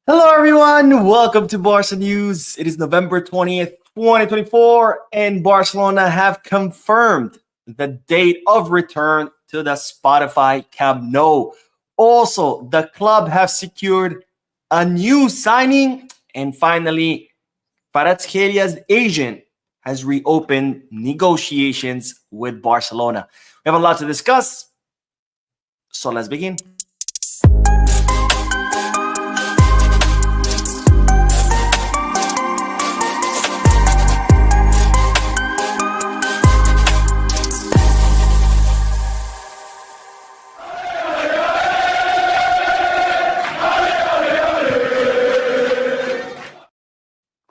Hello, everyone. Welcome to Barca News. It is November 20th, 2024, and Barcelona have confirmed the date of return to the Spotify Camp Nou. Also, the club have secured a new signing, and finally, Kvaratskhelia's agent has reopened negotiations with Barcelona. We have a lot to discuss, so let's begin.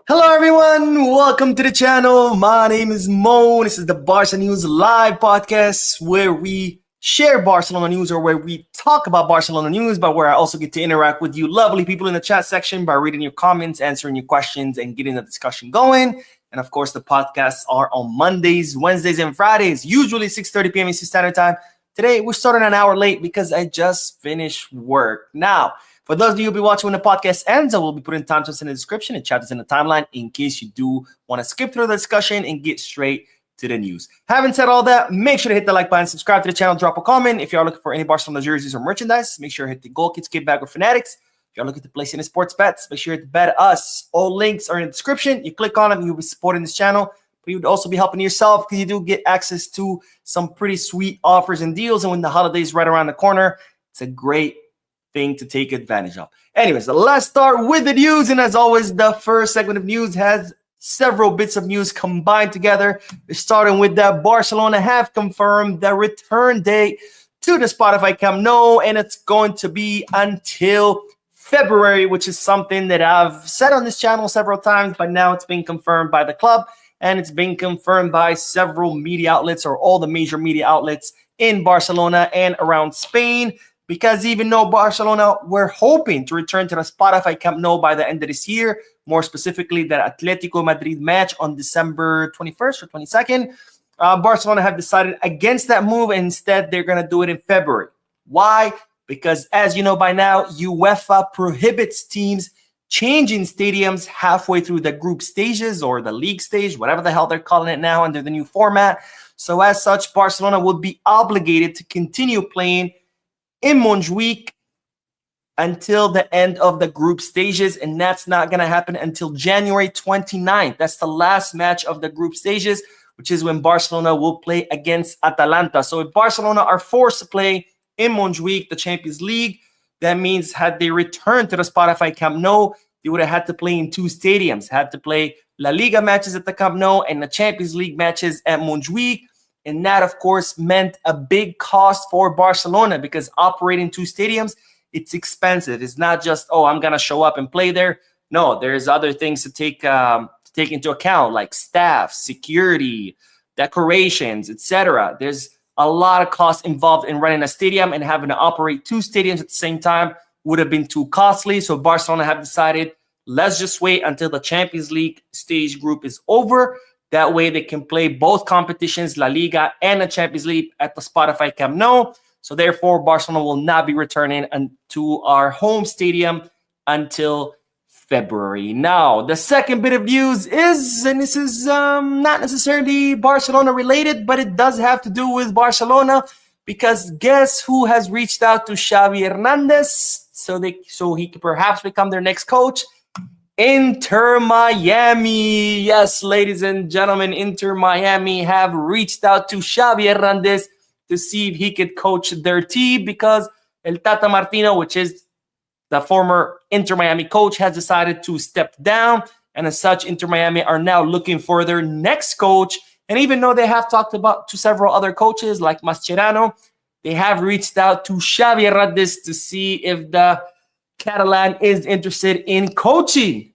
Hello, everyone. Welcome to the channel. My name is Mo. This is the Barca News live podcast where we share Barcelona news or where we talk about Barcelona news, but where I also get to interact with you lovely people in the chat section by reading your comments, answering your questions, and getting the discussion going. And of course, the podcasts are on Mondays, Wednesdays, and Fridays, usually 6:30 p.m. Eastern Standard Time. Today, we're starting an hour late because I just finished work. Now, for those of you who'll be watching when the podcast ends, I will be putting timestamps in the description and chapters in the timeline in case you do want to skip through the discussion and get straight to the news. Having said all that, make sure to hit the like button, subscribe to the channel, drop a comment. If you are looking for any Barcelona jerseys or merchandise, make sure to hit the Goal Kids Get Back with Fanatics. If you're looking to place any sports bets, make sure to bet us. All links are in the description. You click on them, you'll be supporting this channel. But you would also be helping yourself because you do get access to some pretty sweet offers and deals. And when the holidays right around the corner, it's a great thing to take advantage of. Anyways, let's start with the news. And as always, the first segment of news has several bits of news combined together. We're starting with that Barcelona have confirmed the return date to the Spotify Camp Nou, and it's going to be until February, which is something that I've said on this channel several times, but now it's been confirmed by the club, and it's been confirmed by several media outlets or all the major media outlets in Barcelona and around Spain. Because even though Barcelona were hoping to return to the Spotify Camp Nou by the end of this year, more specifically the Atletico Madrid match on December 21st or 22nd, Barcelona have decided against that move, and instead they're going to do it in February. Why? Because as you know by now, UEFA prohibits teams changing stadiums halfway through the group stages or the league stage, whatever the hell they're calling it now under the new format. So as such, Barcelona would be obligated to continue playing in Montjuic until the end of the group stages, and that's not going to happen until January 29th. That's the last match of the group stages, which is when Barcelona will play against Atalanta. So if Barcelona are forced to play in Montjuic, the Champions League, that means had they returned to the Spotify Camp Nou, they would have had to play in two stadiums, had to play La Liga matches at the Camp Nou and the Champions League matches at Montjuic. And that, of course, meant a big cost for Barcelona because operating two stadiums, it's expensive. It's not just, oh, I'm going to show up and play there. No, there's other things to take into account, like staff, security, decorations, etc. There's a lot of costs involved in running a stadium, and having to operate two stadiums at the same time would have been too costly. So Barcelona have decided, let's just wait until the Champions League stage group is over. That way they can play both competitions, La Liga and the Champions League, at the Spotify Camp Nou. So therefore, Barcelona will not be returning to our home stadium until February. Now, the second bit of news is, and this is not necessarily Barcelona related, but it does have to do with Barcelona, because guess who has reached out to Xavi Hernandez so he could perhaps become their next coach? Inter Miami. Yes, ladies and gentlemen, Inter Miami have reached out to Xavi Hernandez to see if he could coach their team, because El Tata Martino, which is the former Inter Miami coach, has decided to step down. And as such, Inter Miami are now looking for their next coach. And even though they have talked to several other coaches like Mascherano, they have reached out to Xavi Hernandez to see if the Catalan is interested in coaching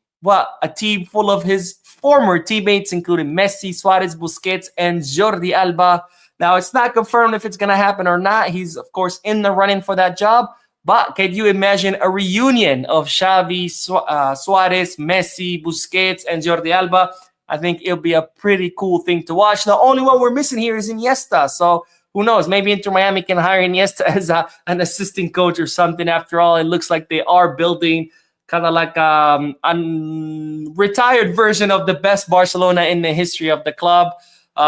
a team full of his former teammates, including Messi, Suarez, Busquets, and Jordi Alba. Now, it's not confirmed if it's going to happen or not. He's, of course, in the running for that job. But can you imagine a reunion of Xavi, Suarez, Messi, Busquets, and Jordi Alba? I think it'll be a pretty cool thing to watch. The only one we're missing here is Iniesta. So who knows? Maybe Inter Miami can hire Iniesta as an assistant coach or something. After all, it looks like they are building kind of like a retired version of the best Barcelona in the history of the club.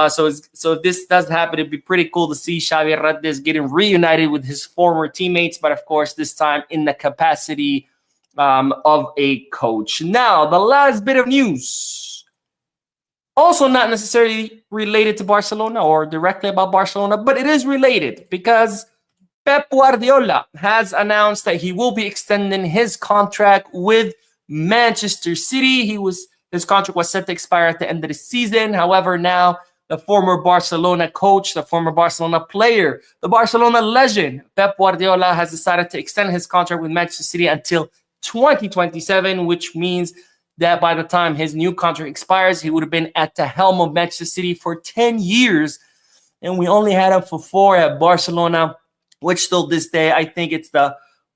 So if this does happen, it'd be pretty cool to see Xavi Hernandez getting reunited with his former teammates, but of course, this time in the capacity of a coach. Now, the last bit of news, also not necessarily related to Barcelona or directly about Barcelona, but it is related because Pep Guardiola has announced that he will be extending his contract with Manchester City. His contract was set to expire at the end of the season. However, now the former Barcelona coach, the former Barcelona player, the Barcelona legend, Pep Guardiola has decided to extend his contract with Manchester City until 2027, which means that by the time his new contract expires, he would have been at the helm of Manchester City for 10 years. And we only had him for 4 at Barcelona, which still this day, I think it's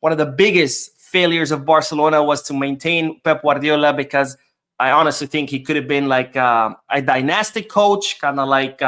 one of the biggest failures of Barcelona was to maintain Pep Guardiola, because I honestly think he could have been like a dynastic coach, kind of like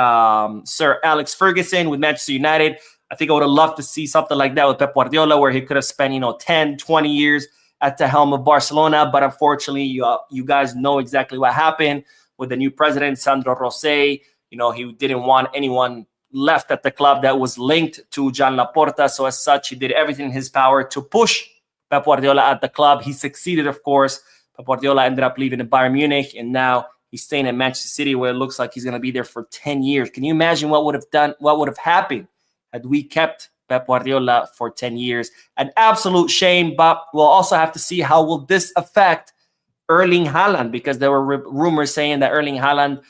Sir Alex Ferguson with Manchester United. I think I would have loved to see something like that with Pep Guardiola, where he could have spent, 10, 20 years at the helm of Barcelona. But unfortunately, you guys know exactly what happened with the new president, Sandro Rosé. He didn't want anyone left at the club that was linked to Joan Laporta. So as such, he did everything in his power to push Pep Guardiola at the club. He succeeded, of course. Pep Guardiola ended up leaving to Bayern Munich, and now he's staying at Manchester City, where it looks like he's going to be there for 10 years. Can you imagine what would have happened had we kept Pep Guardiola for 10 years? An absolute shame, but we'll also have to see how will this affect Erling Haaland, because there were rumors saying that Erling Haaland,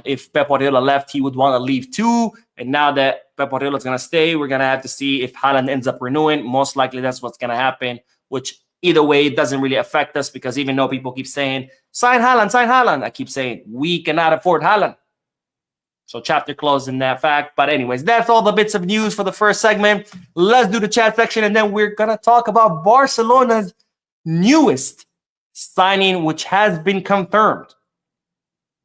if Pep Guardiola left, he would want to leave too. And now that Pep Guardiola is going to stay, we're going to have to see if Haaland ends up renewing. Most likely that's what's going to happen, which either way, it doesn't really affect us, because even though people keep saying, sign Haaland, I keep saying, we cannot afford Haaland. So chapter closed in that fact. But anyways, that's all the bits of news for the first segment. Let's do the chat section, and then we're going to talk about Barcelona's newest signing, which has been confirmed.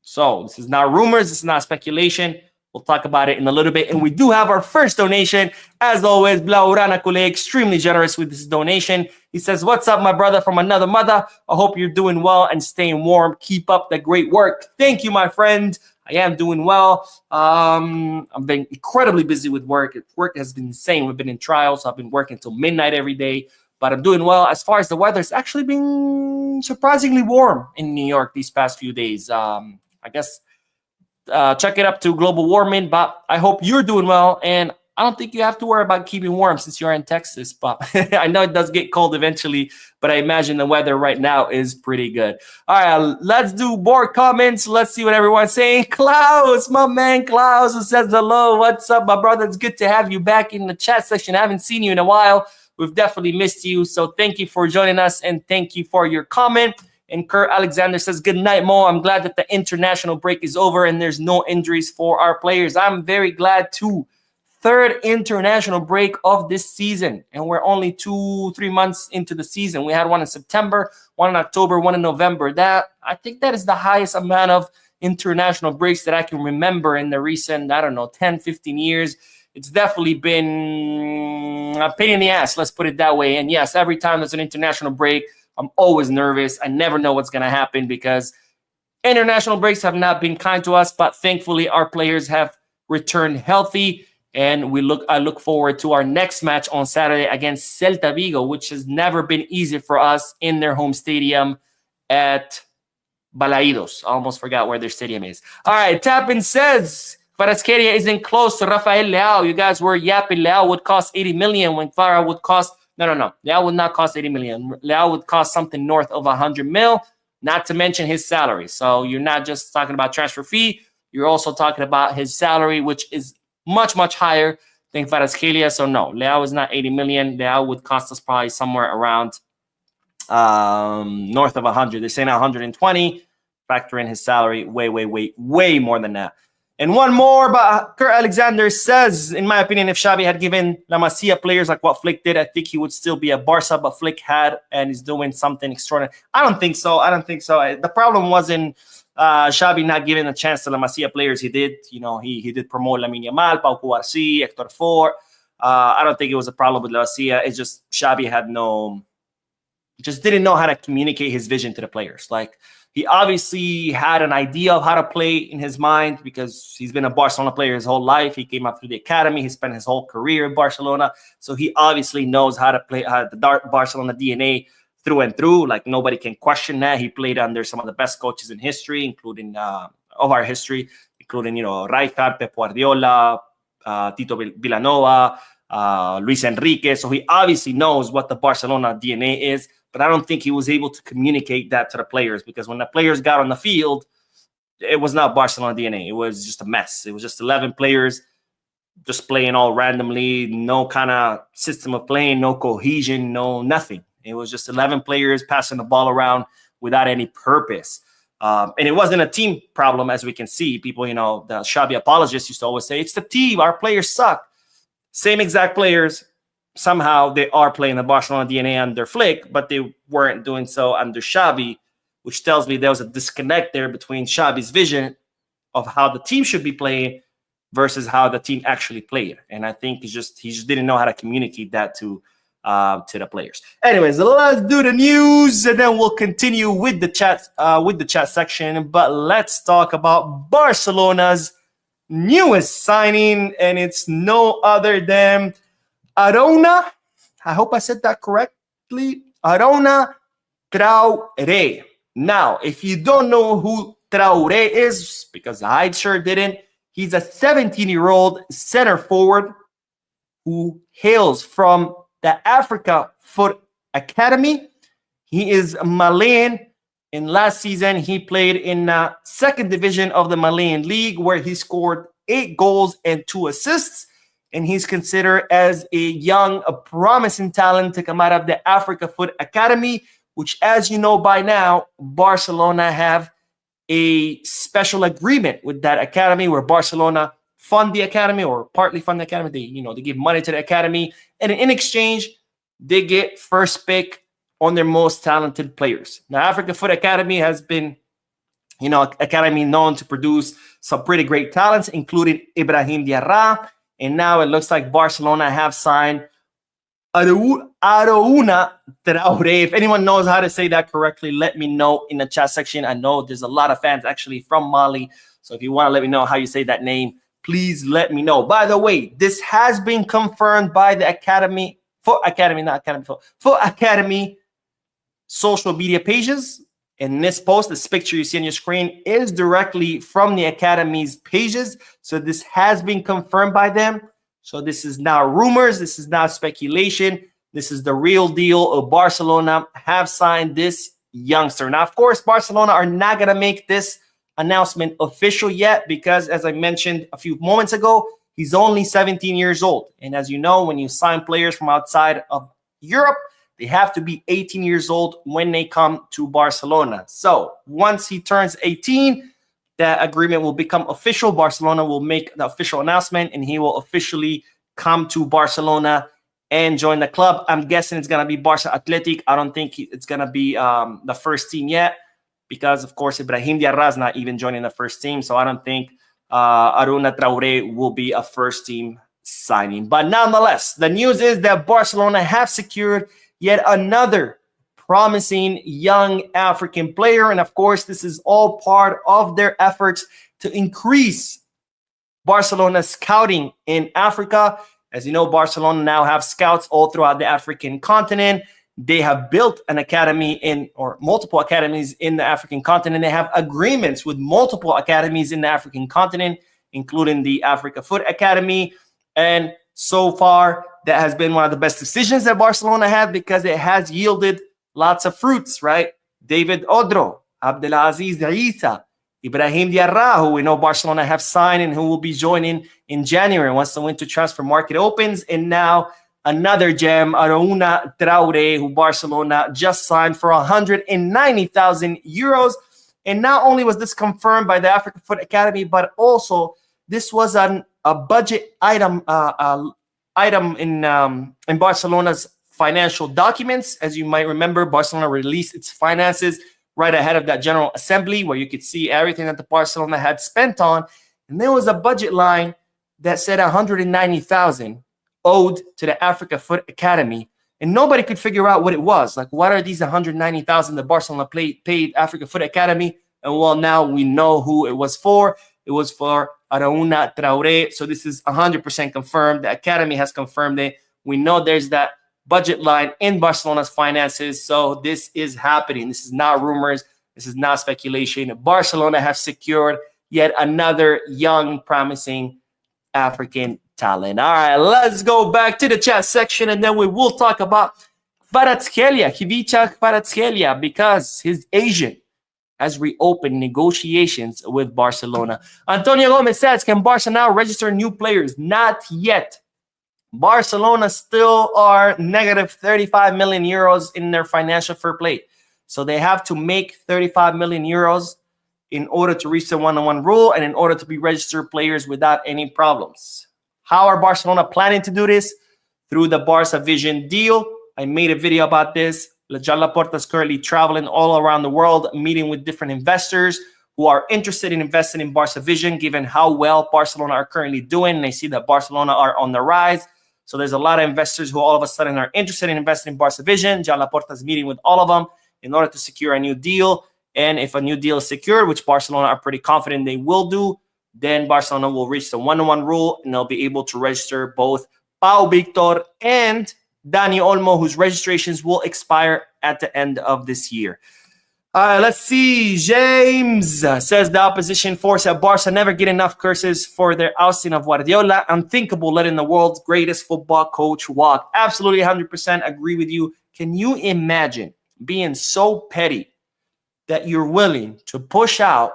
So this is not rumors. This is not speculation. We'll talk about it in a little bit. And we do have our first donation. As always, Blaurana Kule, extremely generous with this donation. He says, what's up, my brother from another mother? I hope you're doing well and staying warm. Keep up the great work. Thank you, my friend. I am doing well. I've been incredibly busy with work. Work has been insane. We've been in trials. So I've been working till midnight every day. But I'm doing well. As far as the weather, it's actually been surprisingly warm in New York these past few days. I guess check it up to global warming, but I hope you're doing well, and I don't think you have to worry about keeping warm since you're in Texas, but I know it does get cold eventually, but I imagine the weather right now is pretty good. All right, let's do more comments. Let's see what everyone's saying. Klaus, my man Klaus, who says hello. What's up, my brother? It's good to have you back in the chat section. I haven't seen you in a while. We've definitely missed you, so thank you for joining us, and thank you for your comment. And Kurt Alexander says, good night, Mo. I'm glad that the international break is over and there's no injuries for our players. I'm very glad too. Third international break of this season. And we're only 2-3 months into the season. We had one in September, one in October, one in November. I think that is the highest amount of international breaks that I can remember in the recent, 10, 15 years. It's definitely been a pain in the ass, let's put it that way. And yes, every time there's an international break, I'm always nervous. I never know what's going to happen because international breaks have not been kind to us, but thankfully our players have returned healthy, and I look forward to our next match on Saturday against Celta Vigo, which has never been easy for us in their home stadium at Balaidos. I almost forgot where their stadium is. All right, Tapin says Kvaratskhelia isn't close to Rafael Leao. You guys were yapping Leao would cost 80 million when Kvara would cost No. Leao would not cost 80 million. Leao would cost something north of 100 mil, not to mention his salary. So you're not just talking about transfer fee. You're also talking about his salary, which is much, much higher than Kvaratskhelia. So no, Leao is not 80 million. Leao would cost us probably somewhere around north of 100. They're saying 120. Factor in his salary, way more than that. And one more, but Kurt Alexander says, in my opinion, if Xavi had given La Masia players like what Flick did, I think he would still be at Barca, but Flick had and is doing something extraordinary. I don't think so. The problem wasn't Xavi not giving a chance to La Masia players. He did, he did promote Lamine Yamal, Pau Cubarsí, Hector Fort. I don't think it was a problem with La Masia. It's just Xavi had no just didn't know how to communicate his vision to the players. Like, he obviously had an idea of how to play in his mind because he's been a Barcelona player his whole life. He came up through the academy. He spent his whole career in Barcelona. So he obviously knows how to play the Barcelona DNA through and through. Like, nobody can question that. He played under some of the best coaches in history, including of our history, including, Rijkaard, Pep Guardiola, Tito Villanova, Luis Enrique. So he obviously knows what the Barcelona DNA is, but I don't think he was able to communicate that to the players, because when the players got on the field, it was not Barcelona DNA. It was just a mess. It was just 11 players just playing all randomly, no kind of system of playing, no cohesion, no nothing. It was just 11 players passing the ball around without any purpose. And it wasn't a team problem, as we can see. People, the Xavi apologists used to always say, it's the team, our players suck. Same exact players. Somehow they are playing the Barcelona DNA under Flick, but they weren't doing so under Xavi, which tells me there was a disconnect there between Xavi's vision of how the team should be playing versus how the team actually played. And I think he just didn't know how to communicate that to the players. Anyways, let's do the news, and then we'll continue with the chat section. But let's talk about Barcelona's newest signing, and it's no other than Arona. I hope I said that correctly. Arona Traoré. Now, if you don't know who Traoré is, because I sure didn't, he's a 17-year-old center forward who hails from the Africa Foot Academy. He is Malian. In last season, he played in the second division of the Malian League, where he scored 8 goals and 2 assists. And he's considered as a young, promising talent to come out of the Africa Foot Academy, which, as you know by now, Barcelona have a special agreement with that academy, where Barcelona fund the academy, or partly fund the academy. They give money to the academy, and in exchange, they get first pick on their most talented players. Now, Africa Foot Academy has been, academy known to produce some pretty great talents, including Ibrahim Diarra. And now it looks like Barcelona have signed Arona Traoré. If anyone knows how to say that correctly, let me know in the chat section. I know there's a lot of fans actually from Mali. So if you want to let me know how you say that name, please let me know. By the way, this has been confirmed by the Foot Academy social media pages. And this post, this picture you see on your screen, is directly from the academy's pages. So this has been confirmed by them. So this is now rumors. This is not speculation. This is the real deal. Of Barcelona have signed this youngster. Now, of course, Barcelona are not going to make this announcement official yet, because, as I mentioned a few moments ago, he's only 17 years old. And as you know, when you sign players from outside of Europe, they have to be 18 years old when they come to Barcelona. So once he turns 18, that agreement will become official. Barcelona will make the official announcement, and he will officially come to Barcelona and join the club. I'm guessing it's going to be Barca Athletic. I don't think it's going to be the first team yet, because, of course, Ibrahim Diarra is not even joining the first team. So I don't think Arona Traoré will be a first-team signing. But nonetheless, the news is that Barcelona have secured yet another promising young African player. And, of course, this is all part of their efforts to increase Barcelona's scouting in Africa. As you know, Barcelona now have scouts all throughout the African continent. They have built an academy or multiple academies in the African continent. They have agreements with multiple academies in the African continent, including the Africa Foot Academy. And so far, that has been one of the best decisions that Barcelona had, because it has yielded lots of fruits, right? David Odro, Abdelaziz Isa, Ibrahim Diarra, who we know Barcelona have signed and who will be joining in January once the winter transfer market opens. And now another gem, Arona Traoré, who Barcelona just signed for 190,000 euros. And not only was this confirmed by the Africa Foot Academy, but also this was a budget item in Barcelona's financial documents. As you might remember, Barcelona released its finances right ahead of that General Assembly, where you could see everything that the Barcelona had spent on. And there was a budget line that said 190,000 owed to the Africa Foot Academy. and nobody could figure out what it was. Like, what are these 190,000 that Barcelona paid Africa Foot Academy? And well, now we know who it was for. It was for Arauna Traore. So this is 100% confirmed. The academy has confirmed it. We know there's that budget line in Barcelona's finances. So this is happening. This is not rumors. This is not speculation. Barcelona have secured yet another young, promising African talent. All right, let's go back to the chat section, and then we will talk about Kvaratskhelia, Kvaratskhelia, because his agent has reopened negotiations with Barcelona. Antonio Gomez says, can Barca now register new players? Not yet. Barcelona still are negative 35 million euros in their financial fair play. So they have to make 35 million euros in order to reach the one-on-one rule and in order to be registered players without any problems. How are Barcelona planning to do this? Through the Barca Vision deal. I made a video about this. Joan Laporta is currently traveling all around the world, meeting with different investors who are interested in investing in Barca Vision, given how well Barcelona are currently doing. And they see that Barcelona are on the rise. So there's a lot of investors who all of a sudden are interested in investing in Barca Vision. Joan Laporta is meeting with all of them in order to secure a new deal. And if a new deal is secured, which Barcelona are pretty confident they will do, then Barcelona will reach the one-on-one rule and they'll be able to register both Pau Victor and Dani Olmo, whose registrations will expire at the end of this year. Let's see. James says the opposition force at Barca never get enough curses for their ousting of Guardiola. Unthinkable letting the world's greatest football coach walk. Absolutely 100% agree with you. Can you imagine being so petty that you're willing to push out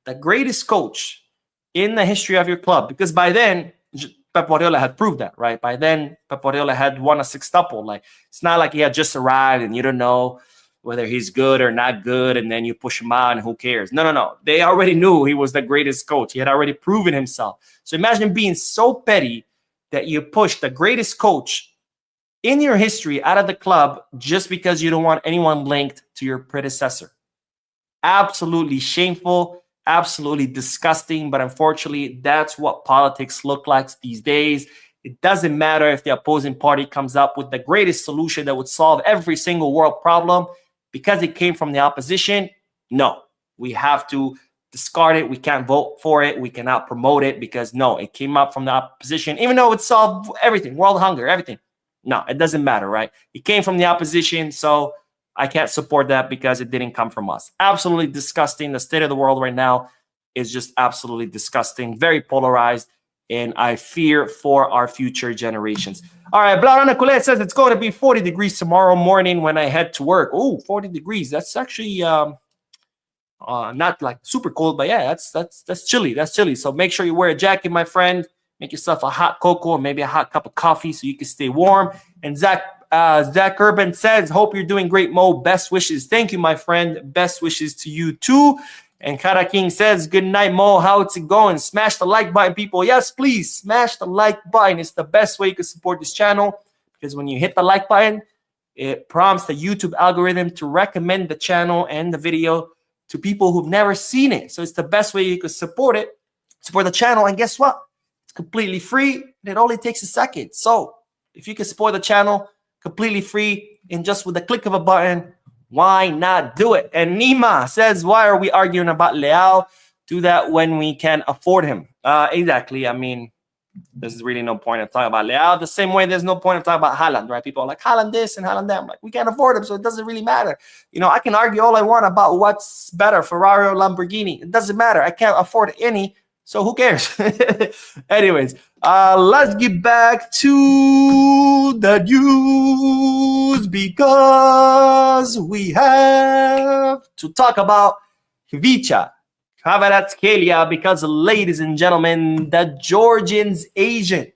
the greatest coach in the history of your club? Because by then, Pep Guardiola had proved that, right? By then, Pep Guardiola had won a sextuple. Like, it's not like he had just arrived and you don't know whether he's good or not good, and then you push him out and who cares? No. They already knew he was the greatest coach. He had already proven himself. So imagine being so petty that you push the greatest coach in your history out of the club just because you don't want anyone linked to your predecessor. Absolutely shameful, absolutely disgusting, but unfortunately, that's what politics look like these days. It doesn't matter if the opposing party comes up with the greatest solution that would solve every single world problem. Because it came from the opposition, no, we have to discard it. We can't vote for it. We cannot promote it because, no, it came up from the opposition, even though it solved everything, world hunger, everything. No, it doesn't matter, right? It came from the opposition, so I can't support that because it didn't come from us. Absolutely disgusting. The state of the world right now is just absolutely disgusting, very polarized, and I fear for our future generations. All right, Blarana Colette says it's going to be 40 degrees tomorrow morning when I head to work. Oh, 40 degrees. That's actually not like super cold, but yeah, that's chilly. That's chilly. So make sure you wear a jacket, my friend. Make yourself a hot cocoa or maybe a hot cup of coffee so you can stay warm. And Zach Urban says, hope you're doing great, Mo. Best wishes. Thank you, my friend. Best wishes to you too. And Kara King says, good night, Mo. How's it going? Smash the like button, people. Yes, please. Smash the like button. It's the best way you can support this channel because when you hit the like button, it prompts the YouTube algorithm to recommend the channel and the video to people who've never seen it. So it's the best way you can support it, support the channel. And guess what? It's completely free. And it only takes a second. So if you can support the channel completely free and just with the click of a button, why not do it? And Nima says, why are we arguing about Leao? Do that when we can afford him. Exactly. I mean, there's really no point of talking about Leao. The same way there's no point of talking about Haaland, right? People are like, Haaland this and Haaland that. I'm like, we can't afford him, so it doesn't really matter. You know, I can argue all I want about what's better, Ferrari or Lamborghini. It doesn't matter. I can't afford any, so who cares? Anyways, let's get back to the news because we have to talk about Kvaratskhelia because, ladies and gentlemen, the Georgian's agent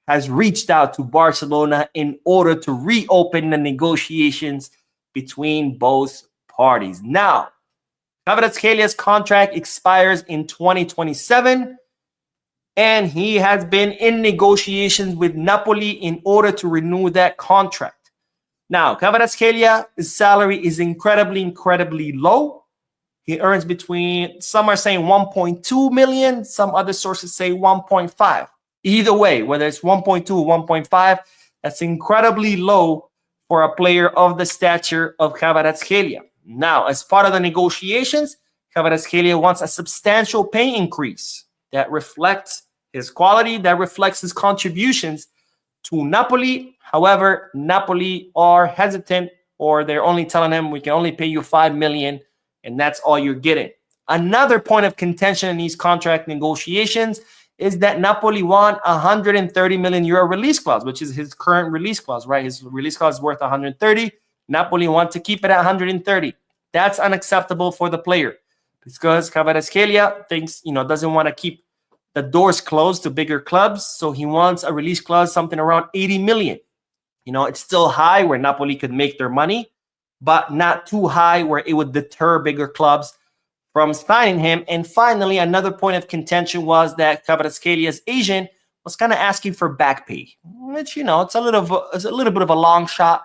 has reached out to Barcelona in order to reopen the negotiations between both parties. Now, Kvaratskhelia's contract expires in 2027, and he has been in negotiations with Napoli in order to renew that contract. Now, Kvaratskhelia's salary is incredibly low. He earns between, some are saying 1.2 million, some other sources say 1.5. Either way, whether it's 1.2 or 1.5, That's incredibly low for a player of the stature of Kvaratskhelia. Now, as part of the negotiations, Kvaratskhelia wants a substantial pay increase that reflects his quality, that reflects his contributions to Napoli. However, Napoli are hesitant, or they're only telling him we can only pay you 5 million, and that's all you're getting. Another point of contention in these contract negotiations is that Napoli want a 130 million euro release clause, which is his current release clause, right? His release clause is worth 130. Napoli want to keep it at 130. That's unacceptable for the player because Kvaratskhelia thinks, doesn't want to keep the doors closed to bigger clubs. So he wants a release clause, something around 80 million. It's still high where Napoli could make their money, but not too high where it would deter bigger clubs from signing him. And finally, another point of contention was that Kvaratskhelia's agent was kind of asking for back pay, which, it's a little bit of a long shot,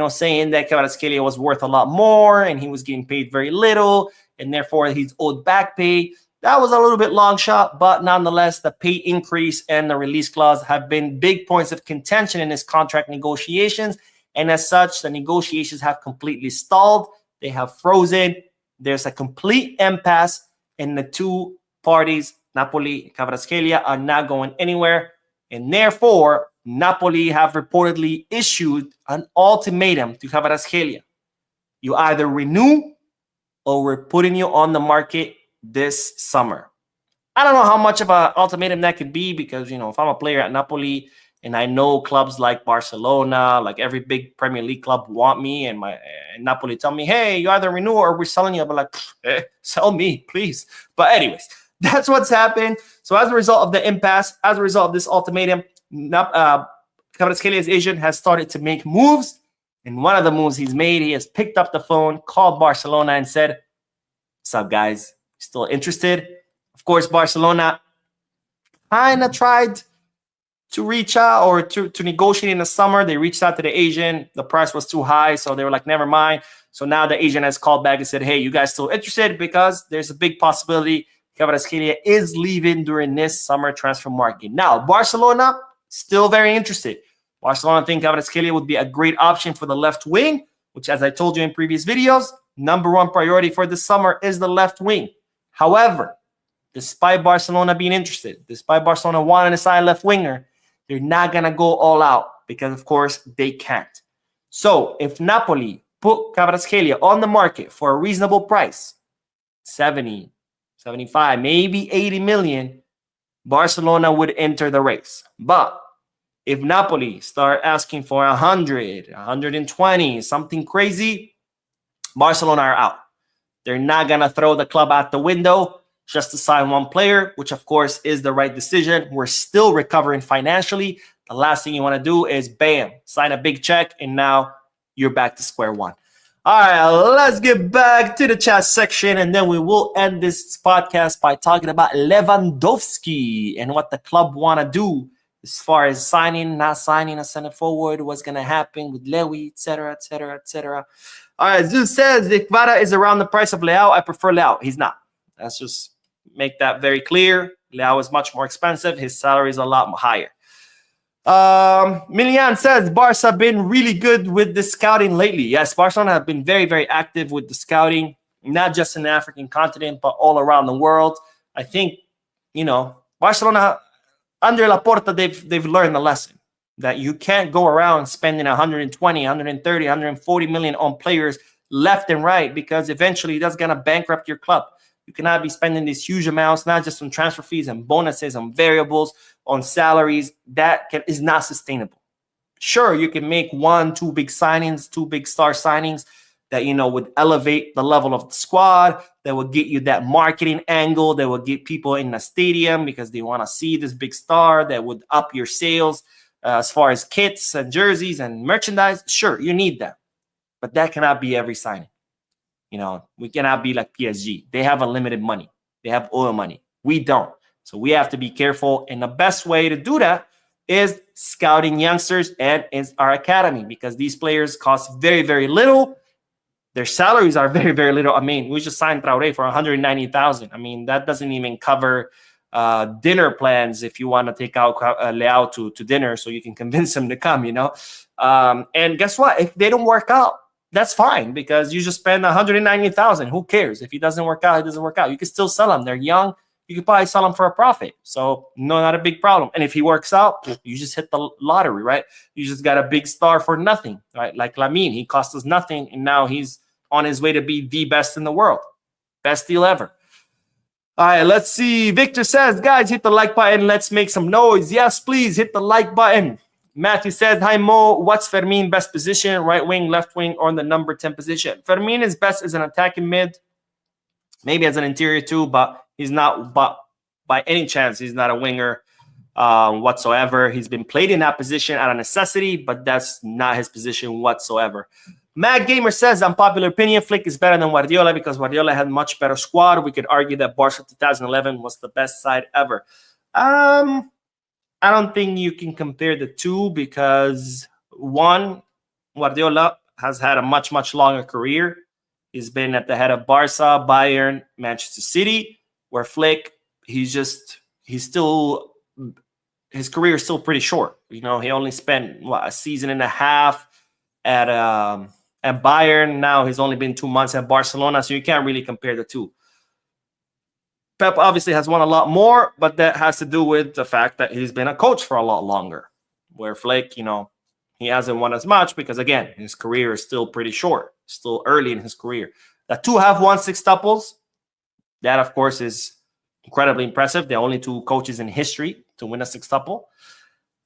saying that Kvaratskhelia was worth a lot more and he was getting paid very little and therefore he's owed back pay. That was a little bit long shot, but nonetheless, the pay increase and the release clause have been big points of contention in his contract negotiations. And as such, the negotiations have completely stalled. They have frozen. There's a complete impasse, and the two parties, Napoli and Kvaratskhelia, are not going anywhere. And therefore, Napoli have reportedly issued an ultimatum to Kvaratskhelia. You either renew or we're putting you on the market this summer. I don't know how much of an ultimatum that could be because, if I'm a player at Napoli and I know clubs like Barcelona, like every big Premier League club want me, and Napoli tell me, hey, you either renew or we're selling you. I'm like, sell me, please. But anyways, that's what's happened. So as a result of the impasse, as a result of this ultimatum, Kvaratskelia's agent has started to make moves. And one of the moves he's made, he has picked up the phone, called Barcelona and said, what's up, guys? Still interested? Of course, Barcelona kind of tried to reach out or to negotiate in the summer. They reached out to the agent. The price was too high, so they were like, never mind. So now the agent has called back and said, hey, you guys still interested? Because there's a big possibility Kvaratskhelia is leaving during this summer transfer market. Now, Barcelona, still very interested. Barcelona think Kvaratskhelia would be a great option for the left wing, which, as I told you in previous videos, number one priority for this summer is the left wing. However, despite Barcelona being interested, despite Barcelona wanting to sign a left winger, they're not going to go all out because, of course, they can't. So if Napoli put Kvaratskhelia on the market for a reasonable price, 70, 75, maybe 80 million, Barcelona would enter the race. But if Napoli start asking for 100, 120, something crazy, Barcelona are out. They're not going to throw the club out the window just to sign one player, which, of course, is the right decision. We're still recovering financially. The last thing you want to do is, bam, sign a big check, and now you're back to square one. All right, let's get back to the chat section, and then we will end this podcast by talking about Lewandowski and what the club want to do as far as signing, not signing a center forward, what's going to happen with Lewy, etc., etc., etc. All right, Zeus says, if Kvara is around the price of Leao, I prefer Leao. He's not. Let's just make that very clear. Leao is much more expensive. His salary is a lot higher. Milian says, Barca have been really good with the scouting lately. Yes, Barcelona have been very, very active with the scouting, not just in the African continent, but all around the world. I think, Barcelona, under Laporta, they've learned the lesson that you can't go around spending 120, 130, 140 million on players left and right, because eventually that's going to bankrupt your club. You cannot be spending these huge amounts, not just on transfer fees and bonuses, on variables, on salaries. That is not sustainable. Sure, you can make 1-2 big signings, 2 big star signings that, would elevate the level of the squad, that would get you that marketing angle, that would get people in the stadium because they want to see this big star, that would up your sales as far as kits and jerseys and merchandise. Sure, you need that. But that cannot be every signing. We cannot be like PSG. They have unlimited money. They have oil money. We don't. So we have to be careful. And the best way to do that is scouting youngsters and is our academy, because these players cost very, very little. Their salaries are very, very little. I mean, we just signed Traoré for 190,000. I mean, that doesn't even cover dinner plans if you want to take out Leao to dinner so you can convince him to come, and guess what? If they don't work out, that's fine, because you just spend 190,000. Who cares? If he doesn't work out, he doesn't work out. You can still sell him. They're young. You could probably sell him for a profit. So no, not a big problem. And if he works out, you just hit the lottery, right? You just got a big star for nothing, right? Like Lamine, he cost us nothing, and now he's on his way to be the best in the world. Best deal ever. All right, let's see. Victor says, guys, hit the like button. Let's make some noise. Yes, please hit the like button. Matthew says, hi, Mo. What's Fermin best position? Right wing, left wing, or in the number 10 position? Fermin is best as an attacking mid, maybe as an interior too, but he's not, but by any chance, he's not a winger whatsoever. He's been played in that position out of necessity, but that's not his position whatsoever. Mad Gamer says, unpopular opinion, Flick is better than Guardiola because Guardiola had much better squad. We could argue that Barca 2011 was the best side ever. I don't think you can compare the two because, one, Guardiola has had a much, much longer career. He's been at the head of Barca, Bayern, Manchester City, where Flick, his career is still pretty short. He only spent a season and a half at Bayern. Now he's only been 2 months at Barcelona, so you can't really compare the two. Pep obviously has won a lot more, but that has to do with the fact that he's been a coach for a lot longer. Where Flick, he hasn't won as much because, again, his career is still pretty short, still early in his career. The two have won sextuples. That, of course, is incredibly impressive. They're only two coaches in history to win a sextuple.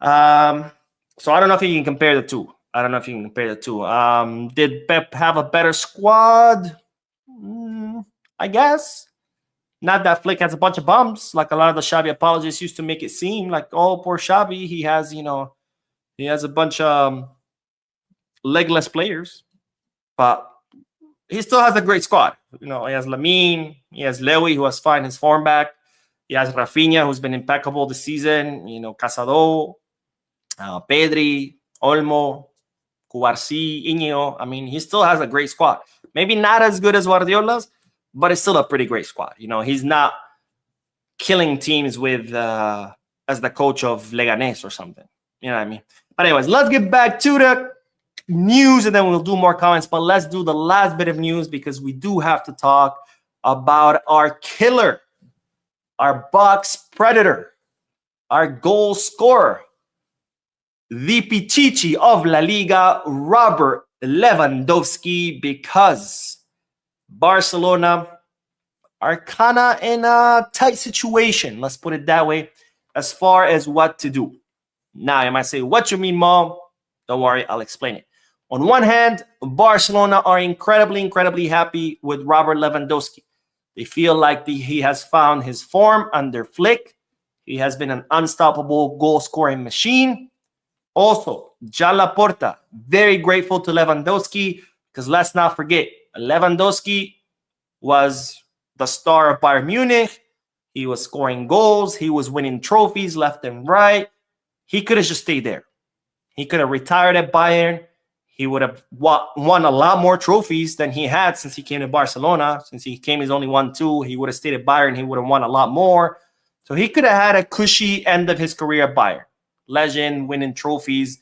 So I don't know if you can compare the two. Did Pep have a better squad? I guess. Not that Flick has a bunch of bumps, like a lot of the Xavi apologists used to make it seem like, oh, poor Xavi, he has a bunch of legless players, but he still has a great squad. He has Lamine, he has Lewy, who has found his form back. He has Rafinha, who's been impeccable this season. Casado, Pedri, Olmo, Cubarsí, Iñigo. I mean, he still has a great squad. Maybe not as good as Guardiola's, but it's still a pretty great squad. He's not killing teams with as the coach of Leganés or something. You know what I mean? But anyways, let's get back to the news, and then we'll do more comments. But let's do the last bit of news because we do have to talk about our killer, our box predator, our goal scorer, the Pichichi of La Liga, Robert Lewandowski, because Barcelona are kind of in a tight situation, let's put it that way, as far as what to do. Now, you might say, what you mean, Mom? Don't worry, I'll explain it. On one hand, Barcelona are incredibly, incredibly happy with Robert Lewandowski. They feel like he has found his form under Flick. He has been an unstoppable goal-scoring machine. Also, Joan Laporta, very grateful to Lewandowski because let's not forget, Lewandowski was the star of Bayern Munich. He was scoring goals. He was winning trophies left and right. He could have just stayed there. He could have retired at Bayern. He would have won a lot more trophies than he had since he came to Barcelona. Since he came, he's only won 2. He would have stayed at Bayern. He would have won a lot more. So he could have had a cushy end of his career at Bayern. Legend, winning trophies,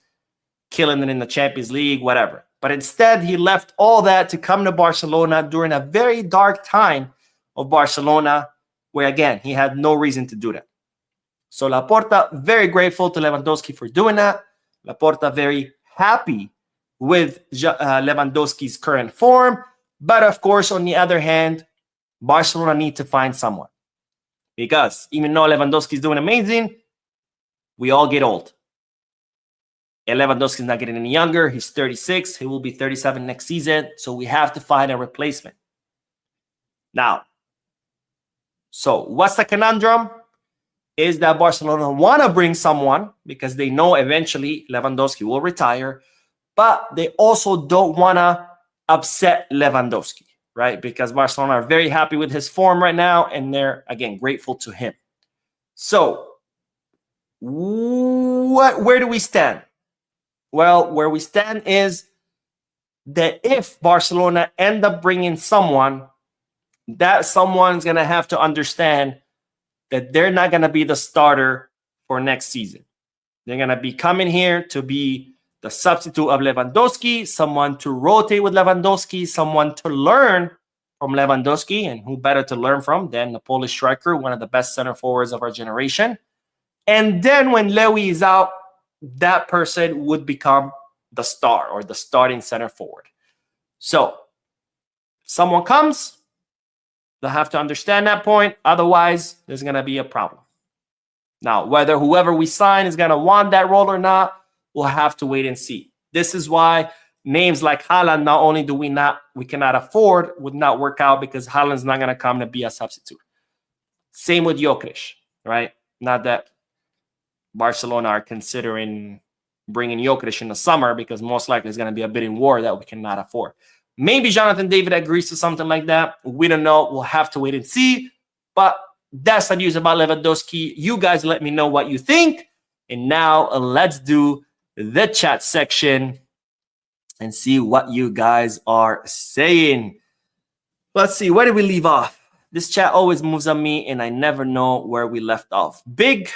killing it in the Champions League, whatever. But instead, he left all that to come to Barcelona during a very dark time of Barcelona, where, again, he had no reason to do that. So Laporta, very grateful to Lewandowski for doing that. Laporta, very happy with Lewandowski's current form. But, of course, on the other hand, Barcelona need to find someone. Because even though Lewandowski's doing amazing, we all get old. And Lewandowski's not getting any younger. He's 36. He will be 37 next season. So we have to find a replacement. Now, so what's the conundrum? Is that Barcelona want to bring someone because they know eventually Lewandowski will retire, but they also don't want to upset Lewandowski, right? Because Barcelona are very happy with his form right now, and they're, again, grateful to him. So, where do we stand? Well, where we stand is that if Barcelona end up bringing someone, that someone's going to have to understand that they're not going to be the starter for next season. They're going to be coming here to be the substitute of Lewandowski, someone to rotate with Lewandowski, someone to learn from Lewandowski, and who better to learn from than the Polish striker, one of the best center forwards of our generation. And then when Lewy is out, that person would become the star or the starting center forward. So if someone comes, they'll have to understand that point. Otherwise, there's going to be a problem. Now, whether whoever we sign is going to want that role or not, we'll have to wait and see. This is why names like Haaland, not only do we cannot afford, would not work out, because Haaland's not going to come to be a substitute. Same with Jokic, right? Not that Barcelona are considering bringing Jokic in the summer, because most likely it's going to be a bidding war that we cannot afford. Maybe Jonathan David agrees to something like that. We don't know. We'll have to wait and see. But that's the news about Lewandowski. You guys let me know what you think. And now let's do the chat section and see what you guys are saying. Let's see. Where did we leave off? This chat always moves on me, and I never know where we left off. Big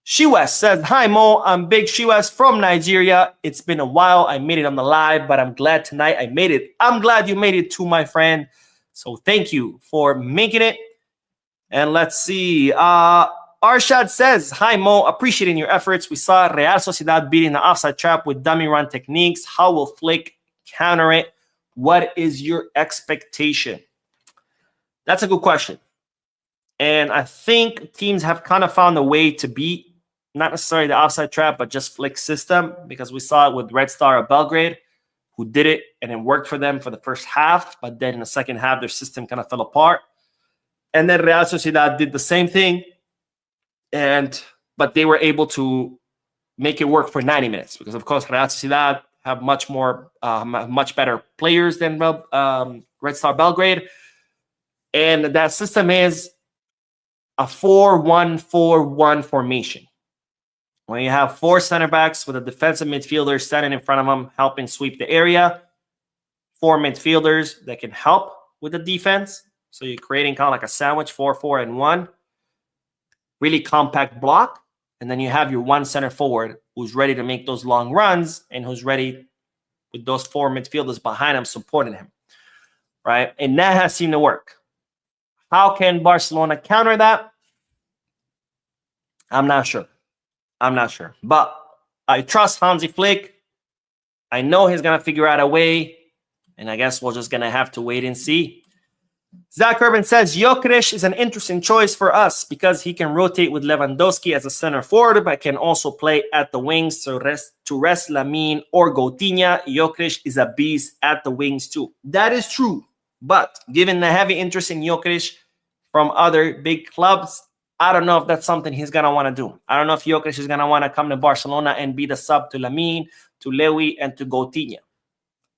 Shiwes says, hi, Mo. I'm Big Shiwes from Nigeria. It's been a while. I made it on the live, but I'm glad tonight I made it. I'm glad you made it too, my friend. So thank you for making it. And let's see. Arshad says, hi, Mo. Appreciating your efforts. We saw Real Sociedad beating the offside trap with dummy run techniques. How will Flick counter it? What is your expectation? That's a good question. And I think teams have kind of found a way to beat not necessarily the offside trap, but just Flick's system, because we saw it with Red Star of Belgrade, who did it, and it worked for them for the first half. But then in the second half, their system kind of fell apart. And then Real Sociedad did the same thing. But they were able to make it work for 90 minutes, because, of course, Real Sociedad have much better players than Red Star Belgrade. And that system is a 4-1-4-1 formation. When you have four center backs with a defensive midfielder standing in front of them, helping sweep the area, four midfielders that can help with the defense. So you're creating kind of like a sandwich, 4-4-1. Really compact block. And then you have your one center forward who's ready to make those long runs and who's ready with those four midfielders behind him supporting him. Right? And that has seemed to work. How can Barcelona counter that? I'm not sure. But I trust Hansi Flick. I know he's going to figure out a way. And I guess we're just going to have to wait and see. Zach Urban says, Jokic is an interesting choice for us because he can rotate with Lewandowski as a center forward, but can also play at the wings to rest Lamine or Coutinho. Jokic is a beast at the wings too. That is true. But given the heavy interest in Jokic from other big clubs, I don't know if that's something he's going to want to do. I don't know if Jokic is going to want to come to Barcelona and be the sub to Lamine, to Lewy, and to Coutinho.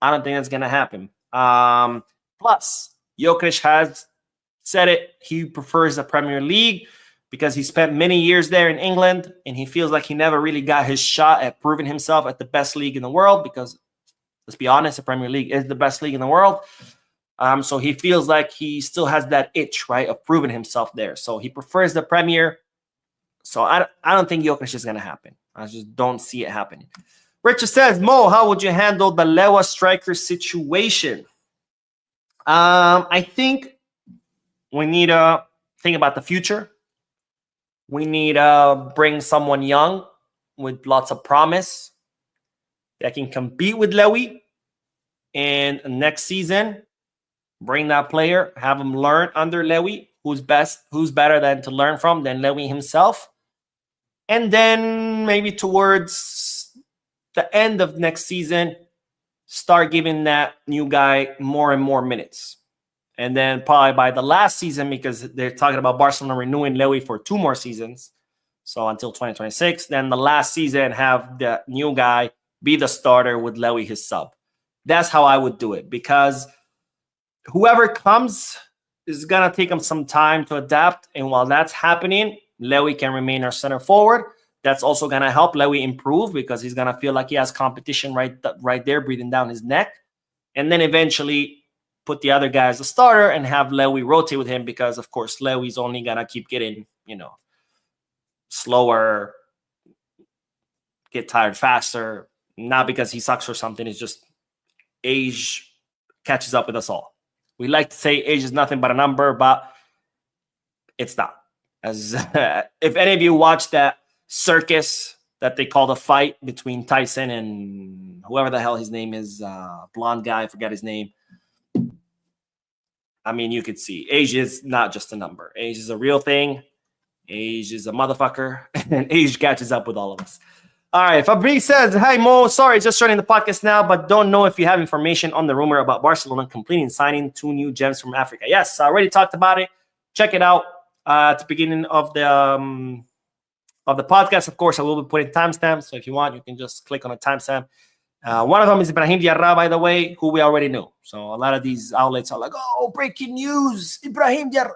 I don't think that's going to happen. Plus, Jokic has said it. He prefers the Premier League because he spent many years there in England, and he feels like he never really got his shot at proving himself at the best league in the world because, let's be honest, the Premier League is the best league in the world. So he feels like he still has that itch, right, of proving himself there. So he prefers the Premier. So I don't think Jokic is going to happen. I just don't see it happening. Richard says, Mo, how would you handle the Lewa striker situation? I think we need to think about the future. We need to bring someone young with lots of promise that can compete with Lewy. And next season, bring that player, have him learn under Lewy, who's better than to learn from than Lewy himself. And then maybe towards the end of next season, start giving that new guy more and more minutes. And then probably by the last season, because they're talking about Barcelona renewing Lewy for 2 more seasons, so until 2026, then the last season have the new guy be the starter with Lewy his sub. That's how I would do it, because whoever comes is going to take them some time to adapt. And while that's happening, Lewy can remain our center forward. That's also going to help Lewy improve because he's going to feel like he has competition right there breathing down his neck. And then eventually put the other guy as a starter and have Lewy rotate with him because, of course, Lewy's only going to keep getting slower, get tired faster. Not because he sucks or something. It's just age catches up with us all. We like to say age is nothing but a number, but it's not. As if any of you watched that circus that they called a fight between Tyson and whoever the hell his name is, blonde guy, I forget his name. I mean, you could see age is not just a number. Age is a real thing. Age is a motherfucker, and age catches up with all of us. All right, Fabrice says, hi, Mo. Sorry, just joining the podcast now, but don't know if you have information on the rumor about Barcelona completing signing 2 new gems from Africa. Yes, I already talked about it. Check it out at the beginning of the podcast. Of course, I will be putting timestamps, so if you want, you can just click on a timestamp. One of them is Ibrahim Diarra, by the way, who we already knew. So a lot of these outlets are like, oh, breaking news, Ibrahim Diarra.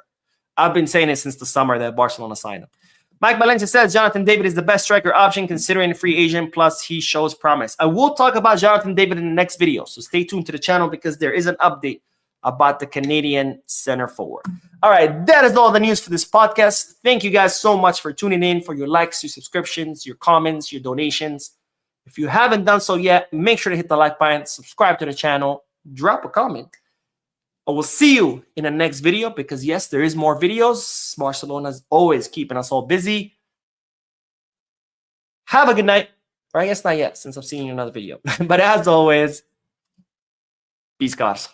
I've been saying it since the summer that Barcelona signed him. Mike Valencia says Jonathan David is the best striker option considering free agent, plus he shows promise. I will talk about Jonathan David in the next video, so stay tuned to the channel because there is an update about the Canadian center forward. All right, that is all the news for this podcast. Thank you guys so much for tuning in, for your likes, your subscriptions, your comments, your donations. If you haven't done so yet, make sure to hit the like button, subscribe to the channel, drop a comment. I will see you in the next video because, yes, there is more videos. Barcelona is always keeping us all busy. Have a good night. Or I guess not yet since I'm seeing you in another video. But as always, peace, guys.